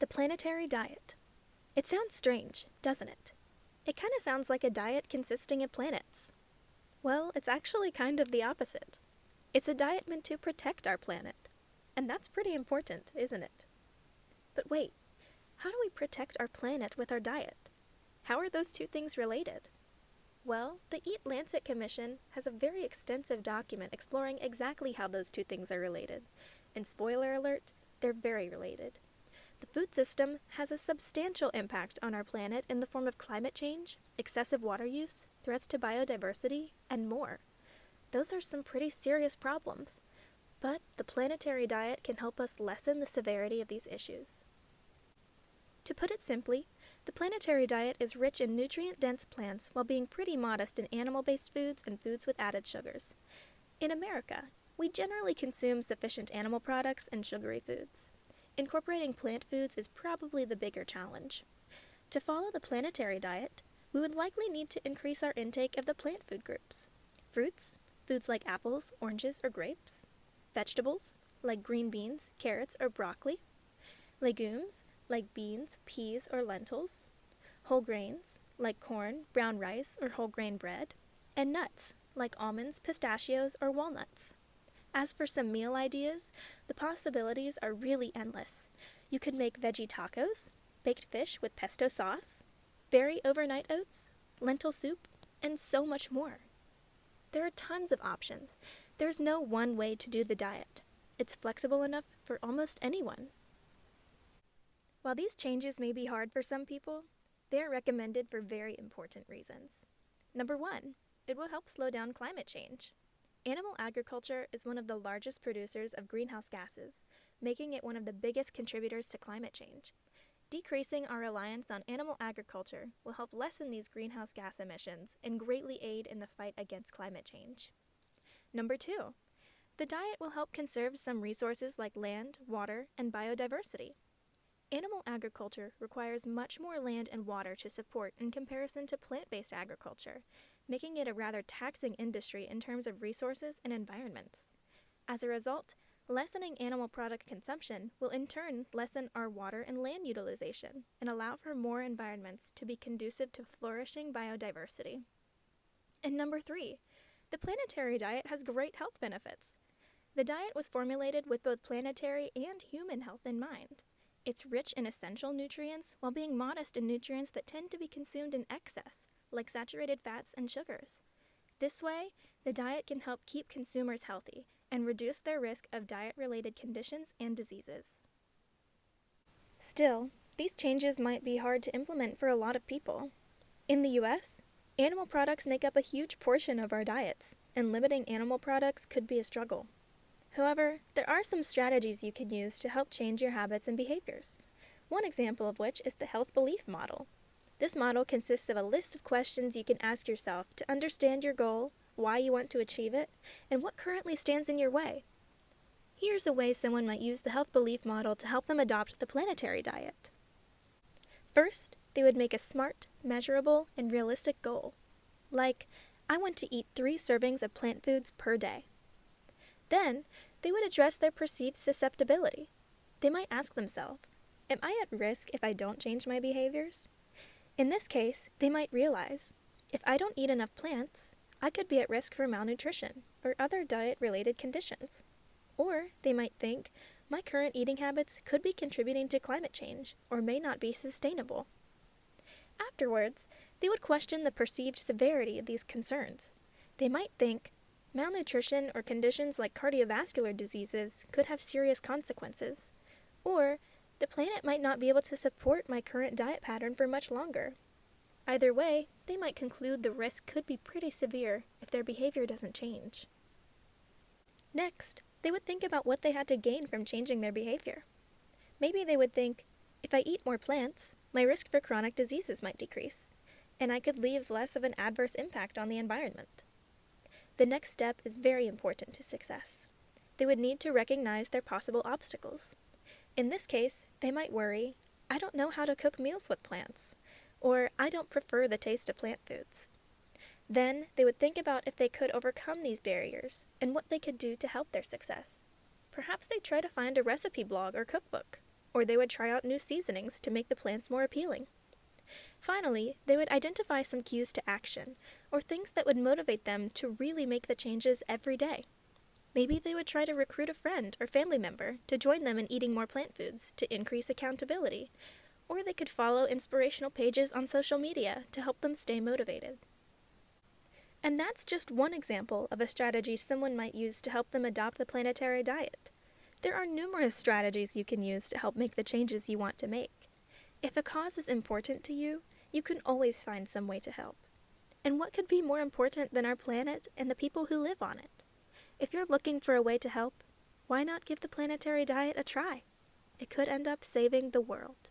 The Planetary Diet. It sounds strange, doesn't it? It kind of sounds like a diet consisting of planets. Well, it's actually kind of the opposite. It's a diet meant to protect our planet. And that's pretty important, isn't it? But wait, how do we protect our planet with our diet? How are those two things related? Well, the Eat Lancet Commission has a very extensive document exploring exactly how those two things are related. And spoiler alert, they're very related. The food system has a substantial impact on our planet in the form of climate change, excessive water use, threats to biodiversity, and more. Those are some pretty serious problems, but the planetary diet can help us lessen the severity of these issues. To put it simply, the planetary diet is rich in nutrient-dense plants while being pretty modest in animal-based foods and foods with added sugars. In America, we generally consume sufficient animal products and sugary foods. Incorporating plant foods is probably the bigger challenge. To follow the planetary diet, we would likely need to increase our intake of the plant food groups. Fruits, foods like apples, oranges, or grapes. Vegetables, like green beans, carrots, or broccoli. Legumes, like beans, peas, or lentils. Whole grains, like corn, brown rice, or whole grain bread. And nuts, like almonds, pistachios, or walnuts. As for some meal ideas, the possibilities are really endless. You could make veggie tacos, baked fish with pesto sauce, berry overnight oats, lentil soup, and so much more. There are tons of options. There's no one way to do the diet. It's flexible enough for almost anyone. While these changes may be hard for some people, they are recommended for very important reasons. Number 1, it will help slow down climate change. Animal agriculture is one of the largest producers of greenhouse gases, making it one of the biggest contributors to climate change. Decreasing our reliance on animal agriculture will help lessen these greenhouse gas emissions and greatly aid in the fight against climate change. Number 2, the diet will help conserve some resources like land, water, and biodiversity. Animal agriculture requires much more land and water to support in comparison to plant-based agriculture, making it a rather taxing industry in terms of resources and environments. As a result, lessening animal product consumption will in turn lessen our water and land utilization and allow for more environments to be conducive to flourishing biodiversity. And number 3, the planetary diet has great health benefits. The diet was formulated with both planetary and human health in mind. It's rich in essential nutrients while being modest in nutrients that tend to be consumed in excess, like saturated fats and sugars. This way, the diet can help keep consumers healthy and reduce their risk of diet-related conditions and diseases. Still, these changes might be hard to implement for a lot of people. In the US, animal products make up a huge portion of our diets, and limiting animal products could be a struggle. However, there are some strategies you can use to help change your habits and behaviors. One example of which is the health belief model. This model consists of a list of questions you can ask yourself to understand your goal, why you want to achieve it, and what currently stands in your way. Here's a way someone might use the health belief model to help them adopt the planetary diet. First, they would make a smart, measurable, and realistic goal. Like, I want to eat 3 servings of plant foods per day. Then, they would address their perceived susceptibility. They might ask themselves, am I at risk if I don't change my behaviors? In this case, they might realize, if I don't eat enough plants, I could be at risk for malnutrition or other diet-related conditions. Or they might think, my current eating habits could be contributing to climate change or may not be sustainable. Afterwards, they would question the perceived severity of these concerns. They might think, malnutrition or conditions like cardiovascular diseases could have serious consequences. Or, the planet might not be able to support my current diet pattern for much longer. Either way, they might conclude the risk could be pretty severe if their behavior doesn't change. Next, they would think about what they had to gain from changing their behavior. Maybe they would think, if I eat more plants, my risk for chronic diseases might decrease, and I could leave less of an adverse impact on the environment. The next step is very important to success. They would need to recognize their possible obstacles. In this case, they might worry, I don't know how to cook meals with plants, or I don't prefer the taste of plant foods. Then, they would think about if they could overcome these barriers and what they could do to help their success. Perhaps they'd try to find a recipe blog or cookbook, or they would try out new seasonings to make the plants more appealing. Finally, they would identify some cues to action, or things that would motivate them to really make the changes every day. Maybe they would try to recruit a friend or family member to join them in eating more plant foods to increase accountability, or they could follow inspirational pages on social media to help them stay motivated. And that's just one example of a strategy someone might use to help them adopt the planetary diet. There are numerous strategies you can use to help make the changes you want to make. If a cause is important to you, you can always find some way to help. And what could be more important than our planet and the people who live on it? If you're looking for a way to help, why not give the planetary diet a try? It could end up saving the world.